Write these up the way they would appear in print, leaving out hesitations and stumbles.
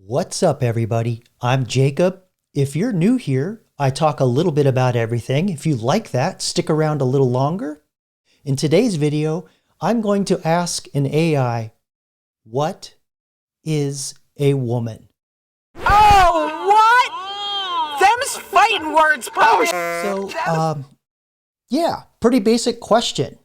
What's up, everybody? I'm Jacob. If you're new here, I talk a little bit about everything. If you like that, stick around a little longer. In today's video, I'm going to ask an AI, what is a woman? Oh, what? Them's fighting words, bro. Yeah, pretty basic question.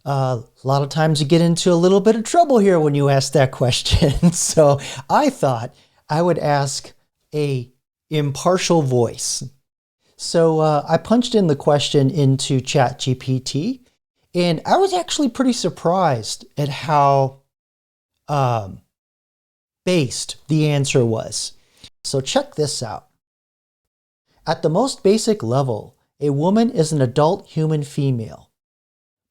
A lot of times you get into a little bit of trouble here when you ask that question. So I thought I would ask a impartial voice. So I punched in the question into ChatGPT, and I was actually pretty surprised at how based the answer was. So check this out. At the most basic level, a woman is an adult human female.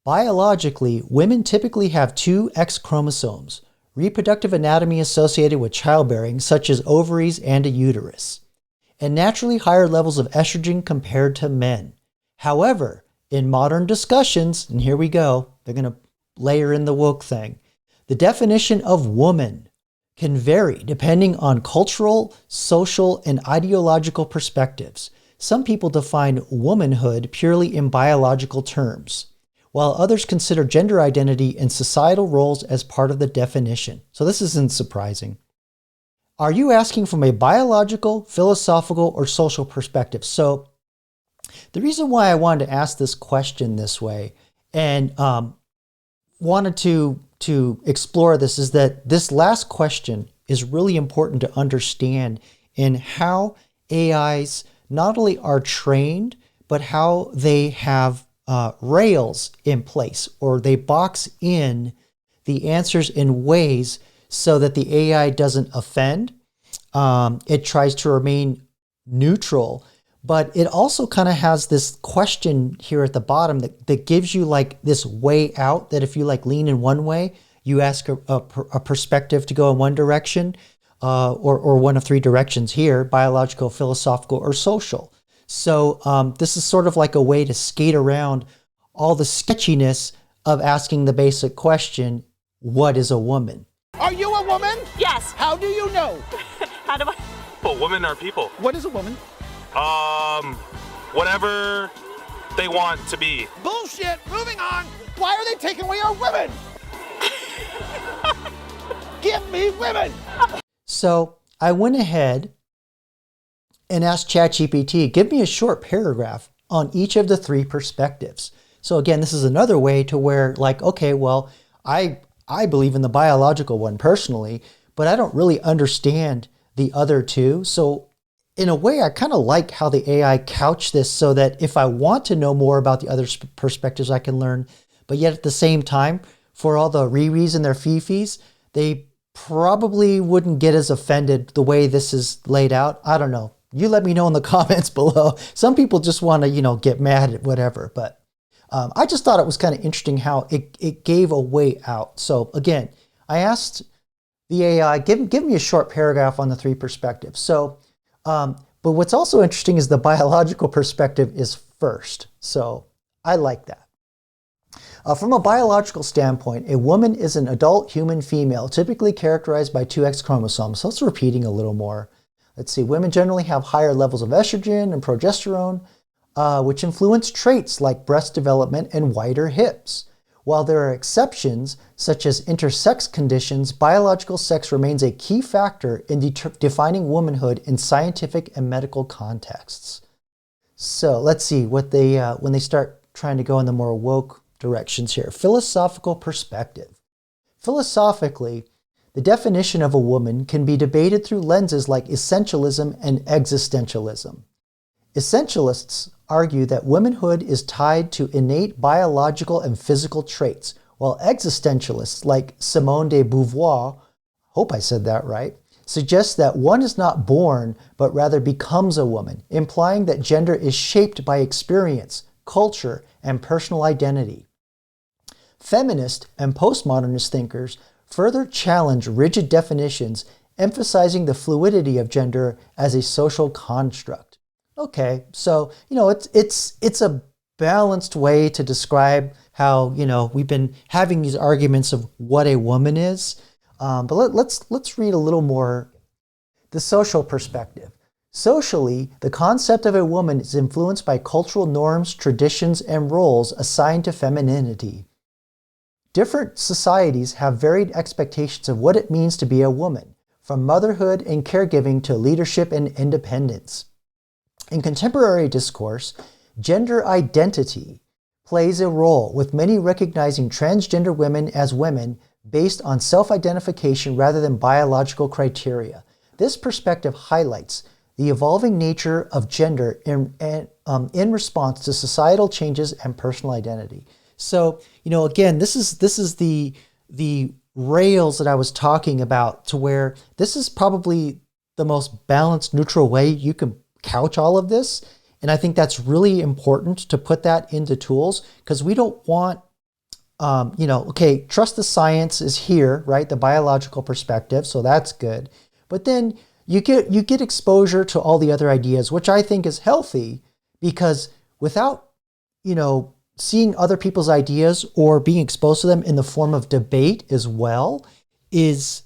Biologically, women typically have two X chromosomes, reproductive anatomy associated with childbearing, such as ovaries and a uterus, and naturally higher levels of estrogen compared to men. However, in modern discussions, and here we go, they're going to layer in the woke thing, the definition of woman can vary depending on cultural, social, and ideological perspectives. Some people define womanhood purely in biological terms, while others consider gender identity and societal roles as part of the definition. So this isn't surprising. Are you asking from a biological, philosophical, or social perspective? So the reason why I wanted to ask this question this way and wanted to explore this is that this last question is really important to understand in how AIs not only are trained, but how they have rails in place, or they box in the answers in ways so that the AI doesn't offend. It tries to remain neutral, but it also kind of has this question here at the bottom that gives you like this way out, that if you like lean in one way, you ask a perspective to go in one direction, or one of three directions here: biological, philosophical, or social. So this is sort of like a way to skate around all the sketchiness of asking the basic question, what is a woman? Are you a woman? Yes. How do you know? How do I? Well, women are people. What is a woman? Whatever they want to be. Bullshit. Moving on. Why are they taking away our women? Give me women. So I went ahead and asked ChatGPT, give me a short paragraph on each of the three perspectives. So again, this is another way to where like, okay, well, I believe in the biological one personally, but I don't really understand the other two. So in a way, I kind of like how the AI couched this so that if I want to know more about the other perspectives, I can learn. But yet at the same time, for all the Riris and their Fifis, they probably wouldn't get as offended the way this is laid out. I don't know. You let me know in the comments below. Some people just want to, get mad at whatever. But I just thought it was kind of interesting how it gave a way out. So again, I asked the AI, give me a short paragraph on the three perspectives. So, but what's also interesting is the biological perspective is first. So I like that. From a biological standpoint, a woman is an adult human female, typically characterized by two X chromosomes. So it's repeating a little more. Let's see, women generally have higher levels of estrogen and progesterone, which influence traits like breast development and wider hips. While there are exceptions, such as intersex conditions, biological sex remains a key factor in defining womanhood in scientific and medical contexts. So let's see what they when they start trying to go in the more woke directions here. Philosophical perspective. Philosophically, the definition of a woman can be debated through lenses like essentialism and existentialism. Essentialists argue that womanhood is tied to innate biological and physical traits, while existentialists like Simone de Beauvoir, hope I said that right, suggest that one is not born but rather becomes a woman, implying that gender is shaped by experience, culture, and personal identity. Feminist and postmodernist thinkers further challenge rigid definitions, emphasizing the fluidity of gender as a social construct. Okay, so, it's a balanced way to describe how, we've been having these arguments of what a woman is. But let's read a little more The social perspective. Socially, the concept of a woman is influenced by cultural norms, traditions, and roles assigned to femininity. Different societies have varied expectations of what it means to be a woman, from motherhood and caregiving to leadership and independence. In contemporary discourse, gender identity plays a role, with many recognizing transgender women as women based on self-identification rather than biological criteria. This perspective highlights the evolving nature of gender in response to societal changes and personal identity. So, again, this is the rails that I was talking about, to where this is probably the most balanced, neutral way you can couch all of this. And I think that's really important to put that into tools, because we don't want, okay, trust the science is here, right? The biological perspective. So that's good. But then you get exposure to all the other ideas, which I think is healthy, because without, seeing other people's ideas or being exposed to them in the form of debate as well is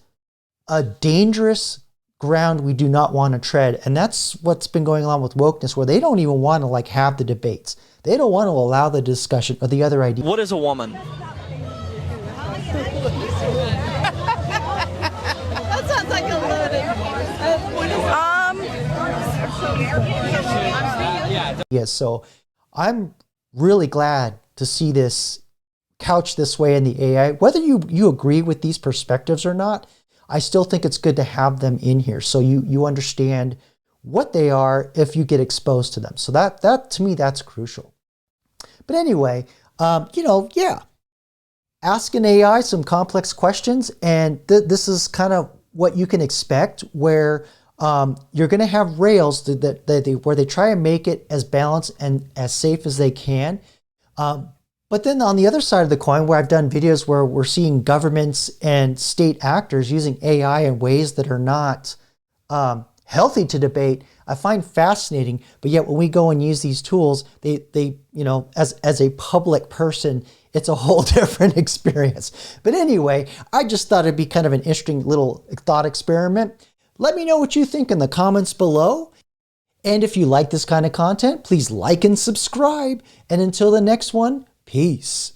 a dangerous ground we do not want to tread. And that's what's been going on with wokeness, where they don't even want to have the debates. They don't want to allow the discussion of the other ideas. What is a woman? That sounds like a loaded. Yes, so I'm really glad to see this couched this way in the AI. Whether you agree with these perspectives or not, I still think it's good to have them in here so you understand what they are if you get exposed to them. So that to me, that's crucial. But anyway, ask an AI some complex questions, and this is kind of what you can expect, where you're going to have rails where they try and make it as balanced and as safe as they can. But then on the other side of the coin, where I've done videos where we're seeing governments and state actors using AI in ways that are not healthy to debate, I find fascinating. But yet when we go and use these tools, they as a public person, it's a whole different experience. But anyway, I just thought it'd be kind of an interesting little thought experiment. Let me know what you think in the comments below. And if you like this kind of content, please like and subscribe. And until the next one, peace.